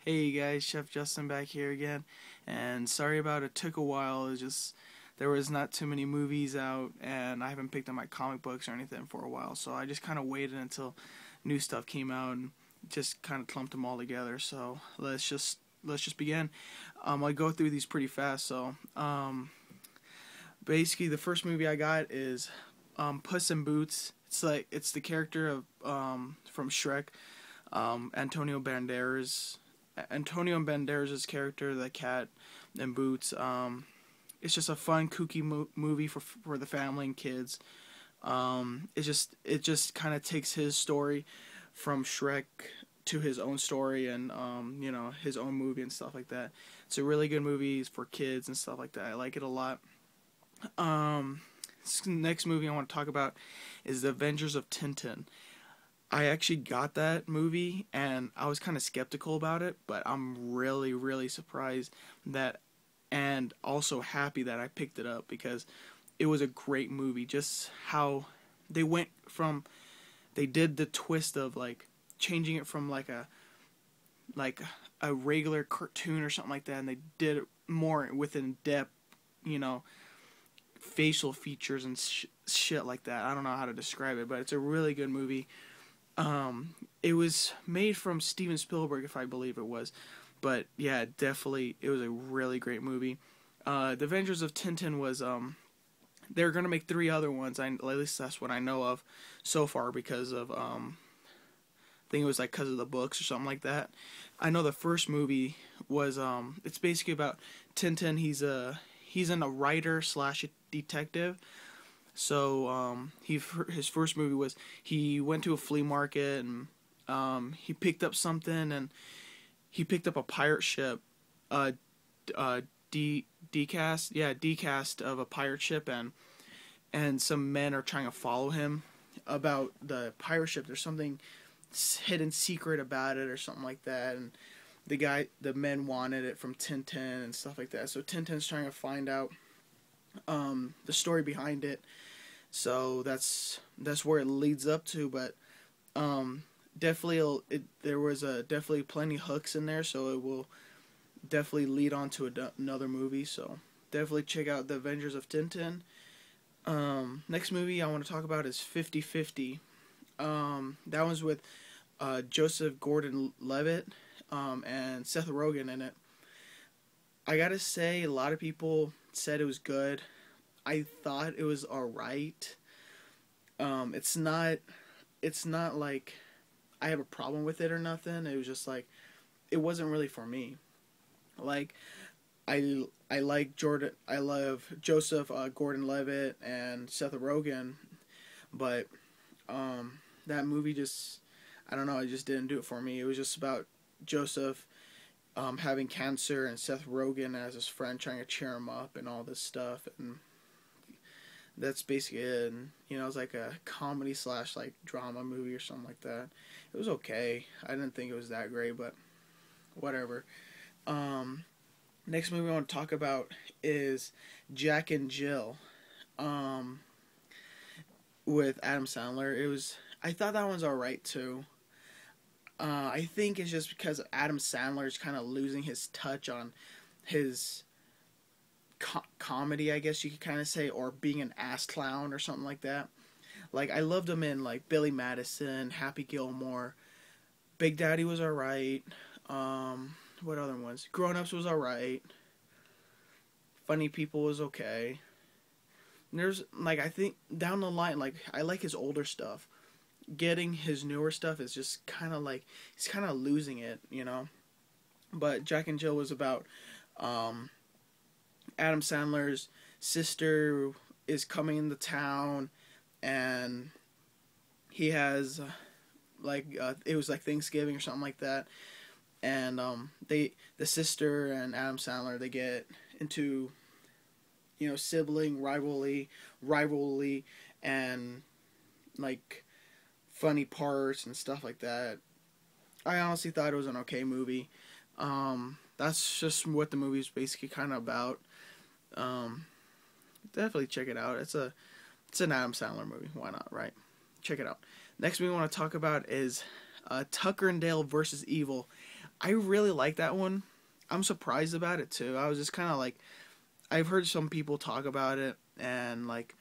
Hey guys, Chef Justin back here again, and sorry about it took a while. It's just there was not too many movies out, and I haven't picked up my comic books or anything for a while, so I just kind of waited until new stuff came out and just kind of clumped them all together. So let's just begin. I go through these pretty fast. So basically, the first movie I got is Puss in Boots. It's the character of from Shrek, Antonio Banderas. Antonio Banderas' character, the cat in Boots. It's just a fun, kooky movie for the family and kids. It just kind of takes his story from Shrek to his own story and his own movie and stuff like that. It's a really good movie for kids and stuff like that. I like it a lot. Next movie I want to talk about is The Adventures of Tintin. I actually got that movie and I was kind of skeptical about it, but I'm really, really surprised that and also happy that I picked it up because it was a great movie. Just how they did the twist of like changing it from like a regular cartoon or something like that, and they did it more with in depth, facial features and shit like that. I don't know how to describe it, but it's a really good movie. It was made from Steven Spielberg, if I believe it was, but yeah, definitely it was a really great movie. The Adventures of Tintin was they're gonna make 3 other ones. At least that's what I know of so far because of I think it was like because of the books or something like that. I know the first movie was it's basically about Tintin. He's a writer / detective. So his first movie was he went to a flea market and he picked up something, and he picked up a pirate ship, decast of a pirate ship, and some men are trying to follow him about the pirate ship. There's something hidden secret about it or something like that, and the men wanted it from Tintin and stuff like that. So Tintin's trying to find out the story behind it. So that's where it leads up to, but there was definitely plenty of hooks in there, so it will definitely lead on to another movie. So definitely check out The Adventures of Tintin. Next movie I want to talk about is 50/50. That one's with Joseph Gordon-Levitt and Seth Rogen in it. I gotta say, a lot of people said it was good. I thought it was alright. It's not like I have a problem with it or nothing. It was just like it wasn't really for me. Like I love Joseph Gordon-Levitt and Seth Rogen, but that movie just, I don't know, it just didn't do it for me. It was just about Joseph having cancer and Seth Rogen as his friend trying to cheer him up and all this stuff, and that's basically it. And, it was like a comedy / like drama movie or something like that. It was okay. I didn't think it was that great, but whatever. Next movie I want to talk about is Jack and Jill, with Adam Sandler. I thought that one's alright too. I think it's just because Adam Sandler is kind of losing his touch on his comedy, I guess you could kind of say, or being an ass clown or something like that. Like, I loved him in like Billy Madison, Happy Gilmore, Big Daddy was alright. What other ones? Grown Ups was alright. Funny People was okay. And there's like, I think down the line, like, I like his older stuff. Getting his newer stuff is just kind of like he's kind of losing it, But Jack and Jill was about Adam Sandler's sister is coming into town, and he has it was like Thanksgiving or something like that, and the sister and Adam Sandler, they get into sibling rivalry and like funny parts and stuff like that. I honestly thought it was an okay movie. That's just what the movie is basically kind of about. Definitely check it out. It's an Adam Sandler movie. Why not, right? Check it out. Next movie I want to talk about is Tucker and Dale versus Evil. I really like that one. I'm surprised about it too. I was just kind of like, I've heard some people talk about it, and like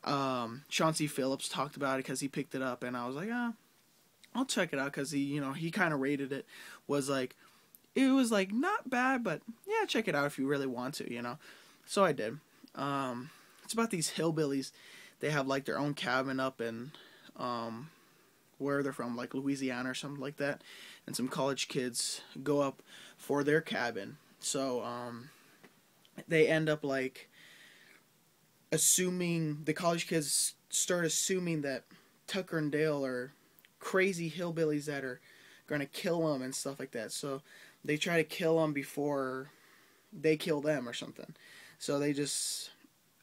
Chauncey Phillips talked about it because he picked it up, and I was like, I'll check it out because he kind of rated it, was like, it was like not bad, but yeah, check it out if you really want to. So I did. It's about these hillbillies. They have like their own cabin up in where they're from, like Louisiana or something like that, and some college kids go up for their cabin. So they end up like assuming, the college kids start assuming that Tucker and Dale are crazy hillbillies that are gonna kill them and stuff like that. So they try to kill them before they kill them or something. So they just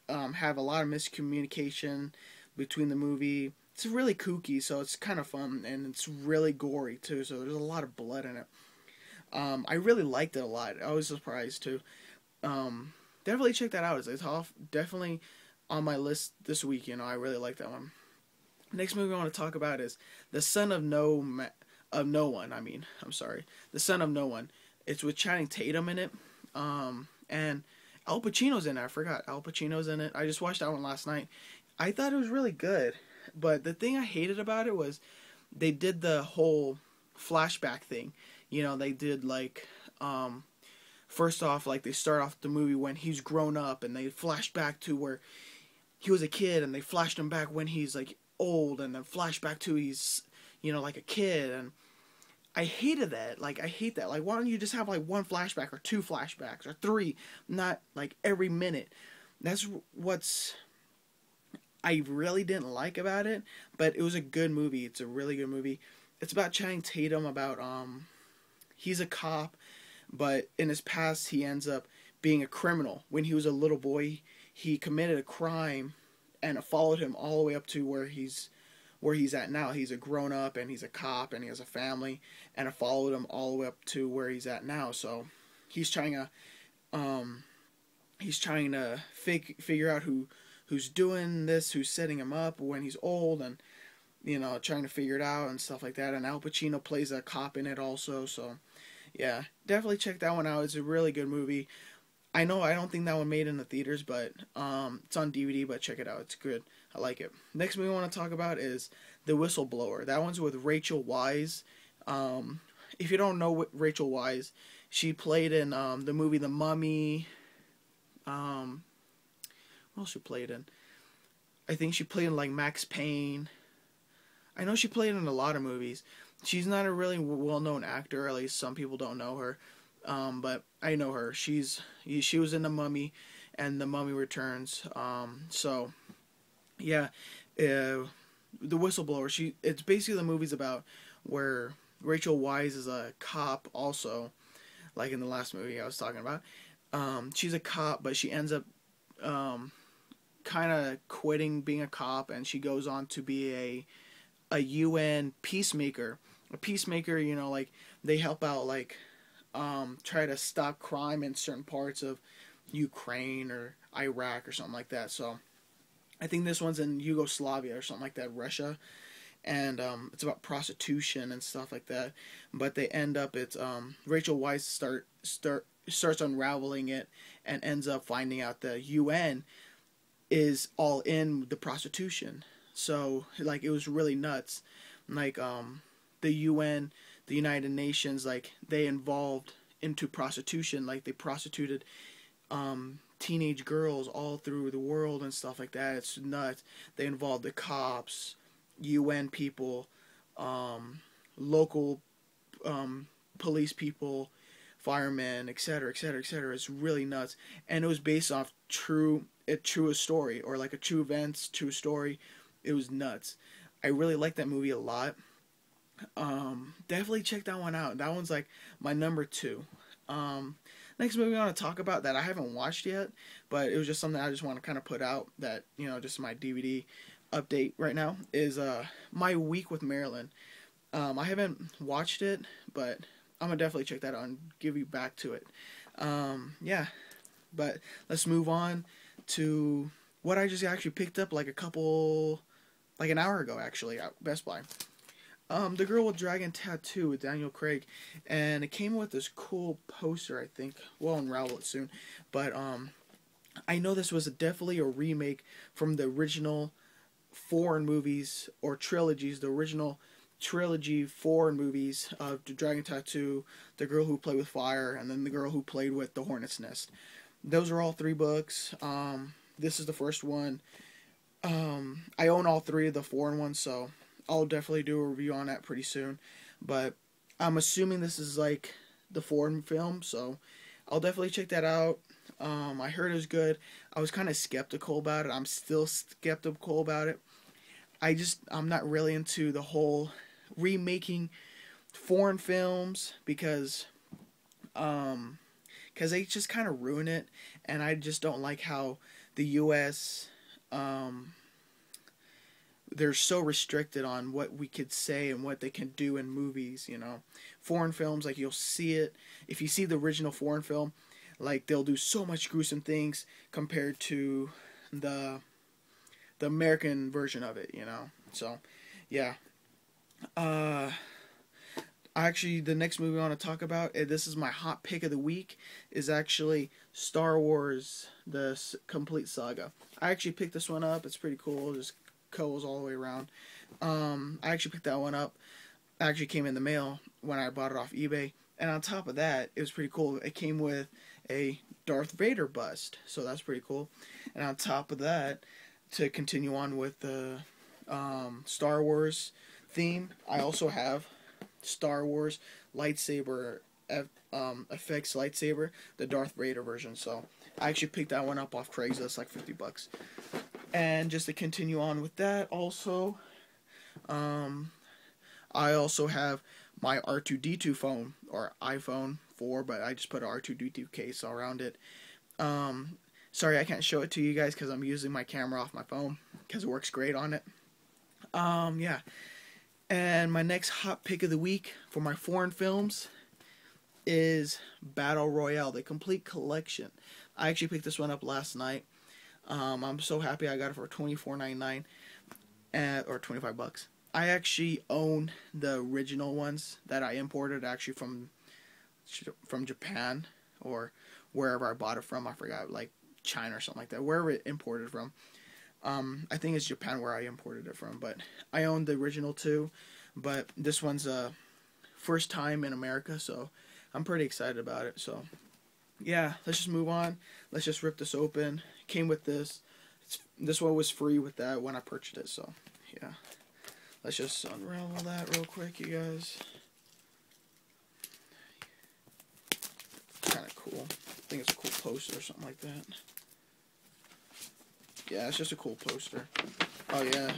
have a lot of miscommunication between the movie. It's really kooky, so it's kind of fun, and it's really gory too. So there's a lot of blood in it. I really liked it a lot. I was surprised too. Definitely check that out. It's definitely on my list this week. I really like that one. Next movie I want to talk about is The Son of No One. I'm sorry, The Son of No One. It's with Channing Tatum in it, and Al Pacino's in it. I forgot Al Pacino's in it. I just watched that one last night. I thought it was really good, but the thing I hated about it was they did the whole flashback thing. They did like first off, like they start off the movie when he's grown up, and they flash back to where he was a kid, and they flashed him back when he's like old, and then flash back to he's like a kid. And I hated that. Like, I hate that. Like, why don't you just have like one flashback or two flashbacks or three, not like every minute? That's what's I really didn't like about it, but it was a good movie. It's a really good movie. It's about Channing Tatum, about he's a cop, but in his past he ends up being a criminal. When he was a little boy, he committed a crime, and it followed him all the way up to where he's at now. He's a grown up, and he's a cop, and he has a family, and it followed him all the way up to where he's at now. So he's trying to figure out who's doing this, who's setting him up when he's old, and trying to figure it out and stuff like that. And Al Pacino plays a cop in it also. So yeah, definitely check that one out. It's a really good movie. I don't think that one made it in the theaters, but it's on DVD, but check it out. It's good. I like it. Next movie I want to talk about is The Whistleblower. That one's with Rachel Weisz. If you don't know Rachel Weisz, she played in the movie The Mummy. What else she played in? I think she played in like Max Payne. I know she played in a lot of movies. She's not a really well-known actor, at least some people don't know her. But I know her. She was in The Mummy and The Mummy Returns. So yeah, The Whistleblower. It's basically the movie's about where Rachel Weisz is a cop also, like in the last movie I was talking about. She's a cop, but she ends up kind of quitting being a cop, and she goes on to be a UN peacemaker. A peacemaker, like they help out, like try to stop crime in certain parts of Ukraine or Iraq or something like that. So I think this one's in Yugoslavia or something like that, Russia, and it's about prostitution and stuff like that. But they end up, it's Rachel Weisz starts unraveling it, and ends up finding out the UN is all in the prostitution. So like it was really nuts. Like the UN, the United Nations, like they involved into prostitution. Like they prostituted teenage girls all through the world and stuff like that. It's nuts. They involved the cops, UN people, local police people, firemen, etc., etc., etc. It's really nuts, and it was based off a true story, or like a true events, true story. It was nuts. I really like that movie a lot. Definitely check that one out. That one's like my number 2. Next movie I want to talk about that I haven't watched yet, but it was just something I just want to kind of put out that, just my DVD update right now, is My Week with Marilyn. I haven't watched it, but I'm going to definitely check that out and give you back to it. Yeah, but let's move on to what I just actually picked up like an hour ago actually at Best Buy. The Girl with Dragon Tattoo with Daniel Craig, and it came with this cool poster. I think we'll unravel it soon, but I know this was definitely a remake from the original foreign movies or trilogies. The original trilogy foreign movies of The Dragon Tattoo, The Girl Who Played with Fire, and then The Girl Who Played with the Hornet's Nest. Those are all 3 books. This is the first one. I own all 3 of the foreign ones, so I'll definitely do a review on that pretty soon. But I'm assuming this is like the foreign film, so I'll definitely check that out. I heard it was good. I was kind of skeptical about it. I'm still skeptical about it. I'm not really into the whole remaking foreign films because they just kind of ruin it, and I just don't like how the U.S. They're so restricted on what we could say and what they can do in movies, you know. Foreign films, like, you'll see it. If you see the original foreign film, like, they'll do so much gruesome things compared to the American version of it, you know. So, yeah. Actually, the next movie I want to talk about, this is my hot pick of the week, is actually Star Wars, the complete saga. I actually picked this one up. It's pretty cool. Just goes all the way around. I actually picked that one up. It actually came in the mail when I bought it off eBay. And on top of that, it was pretty cool. It came with a Darth Vader bust, so that's pretty cool. And on top of that, to continue on with the Star Wars theme, I also have Star Wars lightsaber effects lightsaber, the Darth Vader version. So I actually picked that one up off Craigslist, like $50. And just to continue on with that, also, I also have my R2-D2 phone, or iPhone 4, but I just put an R2-D2 case around it. Sorry I can't show it to you guys because I'm using my camera off my phone because it works great on it. Yeah. And my next hot pick of the week for my foreign films is Battle Royale, the complete collection. I actually picked this one up last night. I'm so happy I got it for $24.99 or $25. I actually own the original ones that I imported actually from Japan or wherever I bought it from. I forgot, like China or something like that. Wherever it imported from. I think it's Japan where I imported it from, but I own the original too. But this one's first time in America, so I'm pretty excited about it. So yeah, let's just move on. Let's just rip this open. Came with this. This one was free with that when I purchased it. So yeah, let's just unravel that real quick, you guys. Kind of cool. I think it's a cool poster or something like that. Yeah, it's just a cool poster. Oh yeah.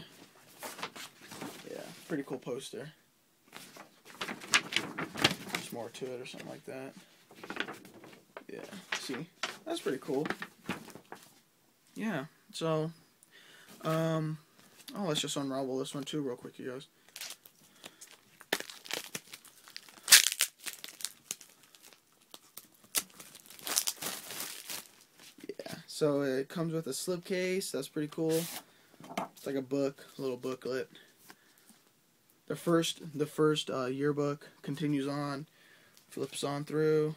Yeah, pretty cool poster. There's more to it or something like that. Yeah, see? That's pretty cool. Yeah, so, let's just unravel this one too real quick, you guys. Yeah, so it comes with a slipcase. That's pretty cool. It's like a book, a little booklet. The first yearbook continues on, flips on through.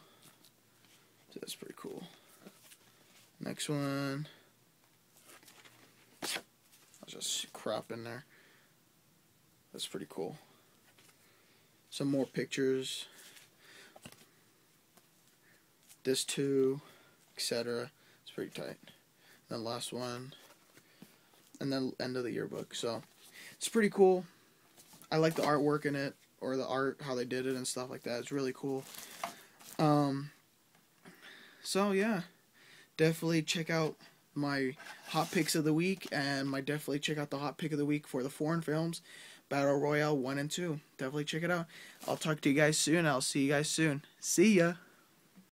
So that's pretty cool. Next one. I'll just crop in there. That's pretty cool. Some more pictures. This too, etc. It's pretty tight. Then last one. And then end of the yearbook. So it's pretty cool. I like the artwork in it, or the art, how they did it and stuff like that. It's really cool. So yeah, definitely check out my hot picks of the week, and definitely check out the hot pick of the week for the foreign films, Battle Royale 1 and 2. Definitely check it out. I'll talk to you guys soon. I'll see you guys soon. See ya.